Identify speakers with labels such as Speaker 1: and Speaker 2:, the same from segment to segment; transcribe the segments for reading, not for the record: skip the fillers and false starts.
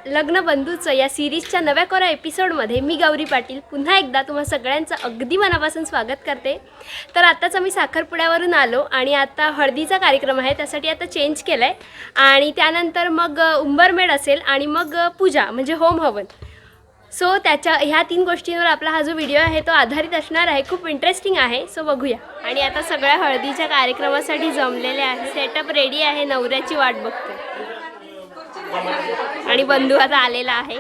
Speaker 1: लग्न बंधूचं या सिरीजच्या नव्या कोरा एपिसोडमध्ये मी गौरी पाटील पुन्हा एकदा तुम्हा सगळ्यांचं अगदी मनापासून स्वागत करते। तर आत्ताच आम्ही साखरपुड्यावरून आलो आणि आता हळदीचा कार्यक्रम आहे, त्यासाठी आता चेंज केलं आहे आणि त्यानंतर मग उंबरमेढ असेल आणि मग पूजा म्हणजे होम हवन। सो ह्या 3 गोष्टींवर आपला हा जो व्हिडिओ आहे तो आधारित असणार आहे। खूप इंटरेस्टिंग आहे, सो बघूया। आणि आता सगळ्या हळदीच्या कार्यक्रमासाठी जमलेले आहे, सेटअप रेडी आहे, नवऱ्याची वाट बघते आणि बंधू आता आलेला आहे।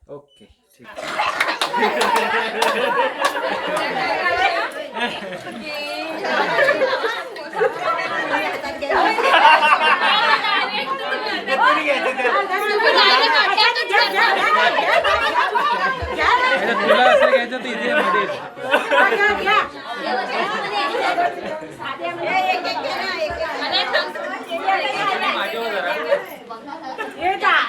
Speaker 2: ओके ठीक तुला असं घ्यायचं तर इथे मध्ये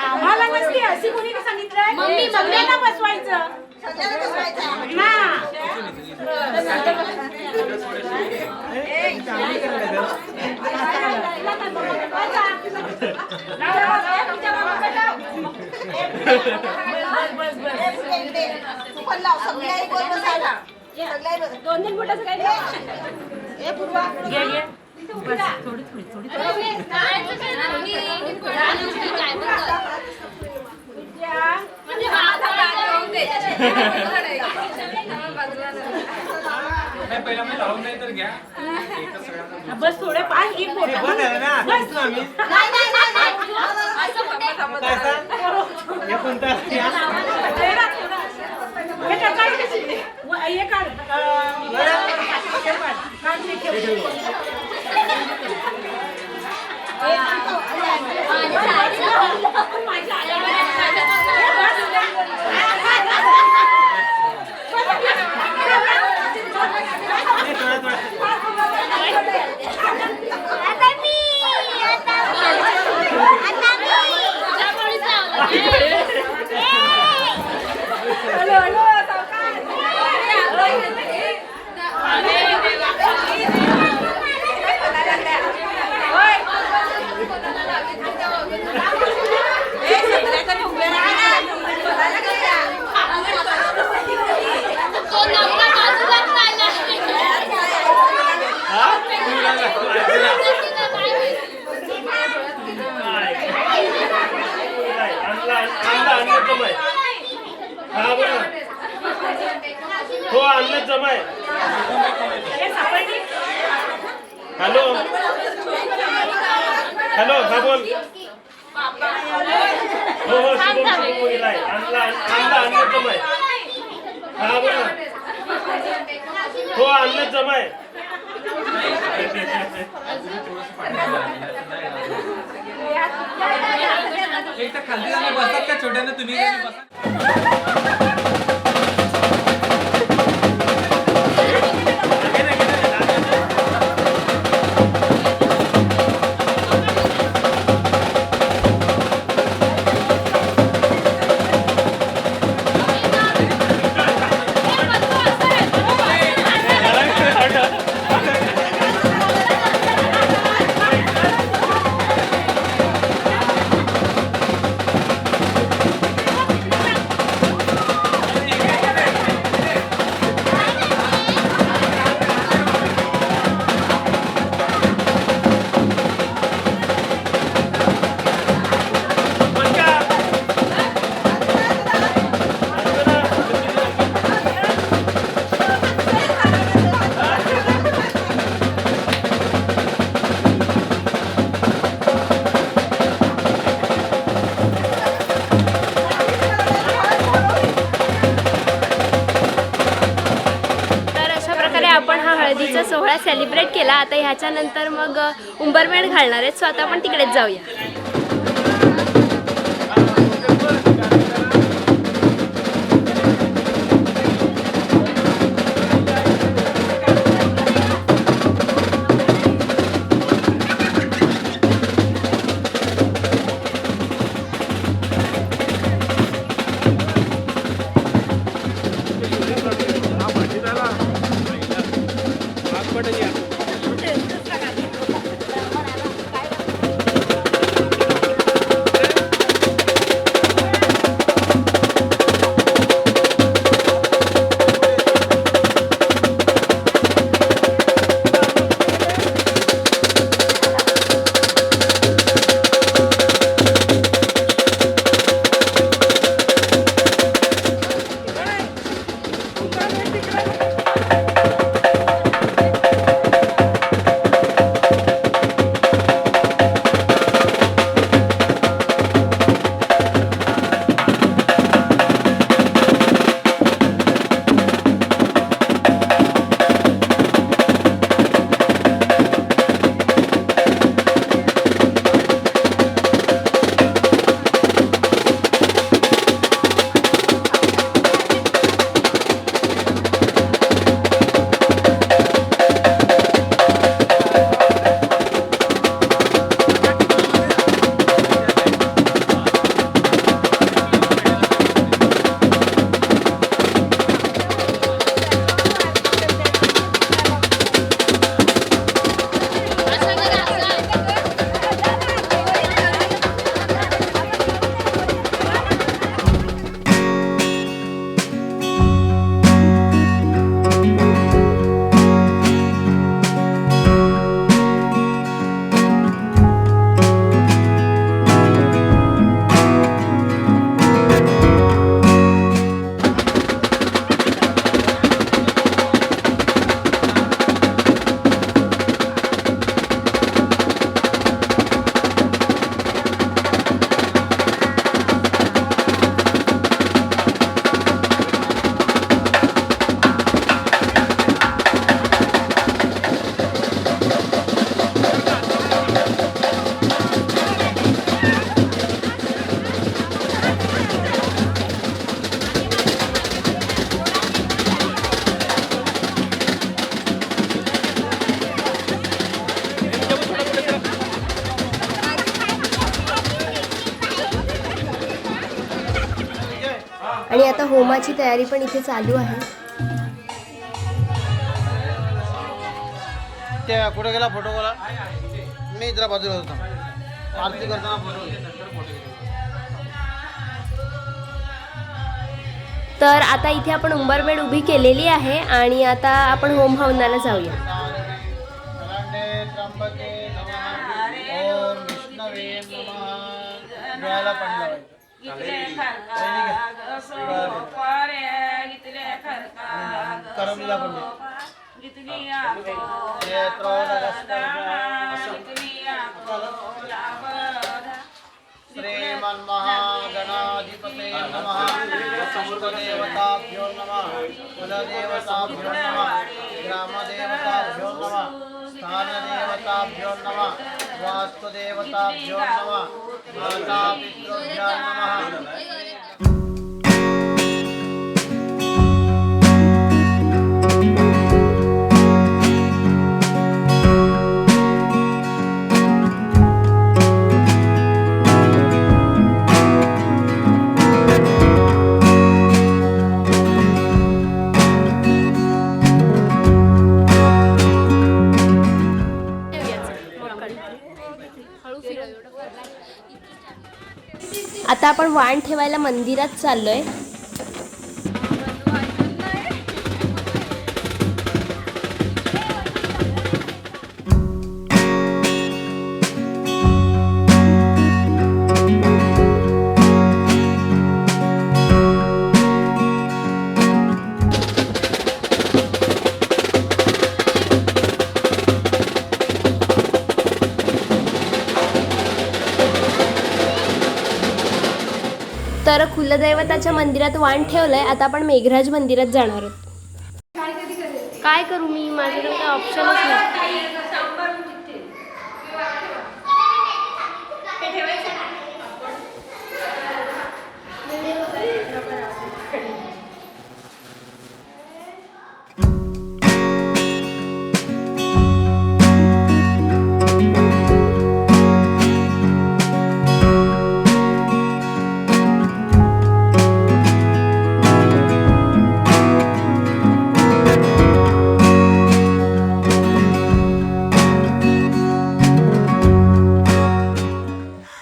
Speaker 3: आम्हाला नसते अशी कोणी सांगितलं मम्मी सगळ्यांना बसवायचं दोन तीन फुटाचं काय थोडी
Speaker 2: पहिला मी लावून नाही तर घ्या
Speaker 3: बस थोडे 5 एक
Speaker 4: हो आणलं जमाय। हॅलो हॅलो हा बोल। हो हो शुभम गेलाय आणलं जमाय। हा बोल हो आणलं जमाय।
Speaker 2: एक तर खाली जाऊन बसतात का छोट्याने तुम्ही बसा।
Speaker 1: आपण हा हळदीचा सोहळा सेलिब्रेट केला। आता ह्याच्यानंतर मग उंबरमेढ घालणार आहेत, सो आता आपण तिकडेच जाऊया। आणि आता होमाची तयारी पण इथे चालू आहे.
Speaker 5: ते कुठे गेला फोटो गेला मी इथला बाजूला होता आरती करताना फोटो.
Speaker 1: तर आता इथे आपण उंबरबेड उभी केलेली आहे आणि आता आपण होम हवनाला जाऊया.
Speaker 5: त्र्यंबके नमः ओम विष्णवे नमः डोळ्याला पाणी लावायचं करमला पण श्रीमन्महागणाधिपते नमः देवताभ्यो नमः कुलदेवताभ्यो नमः ग्रामदेवताभ्यो नमः स्थानदेवताभ्यो नमः वास्तुदेवताभ्यो नमः मातापितृभ्यो नमः.
Speaker 1: आता आपण वाण ठेवायला मंदिरात चाललोय. तर कुलदैवताच्या मंदिरात वाण ठेवलंय. आता आपण मेघराज मंदिरात जाणार आहोत. काय करू मी, माझ्याकडे काय ऑप्शनच नाही.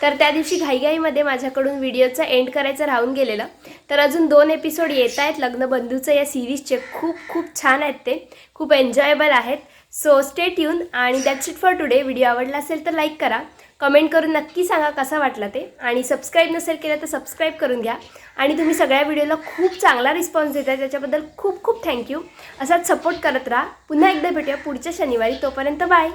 Speaker 1: तर त्या दिवशी घाईघाईमध्ये माझ्याकडून व्हिडिओचा एंड करायचं राहून गेलेलं. तर अजून 2 एपिसोड येत आहेत लग्न बंधूचं या सिरीजचे. खूप खूप छान आहेत ते, खूप एन्जॉयबल आहेत. सो स्टे ट्यून आणि that's it for today. Video आवडला असेल तर लाईक करा, कमेंट करून नक्की सांगा कसा वाटला ते, आणि सबस्क्राईब नसेल केलं तर सबस्क्राईब करून घ्या. आणि तुम्ही सगळ्या व्हिडिओला खूप चांगला रिस्पॉन्स देताय, त्याच्याबद्दल खूप खूप थँक्यू. असाच सपोर्ट करत राहा. पुन्हा एकदा भेटूया पुढच्या शनिवारी. तोपर्यंत बाय.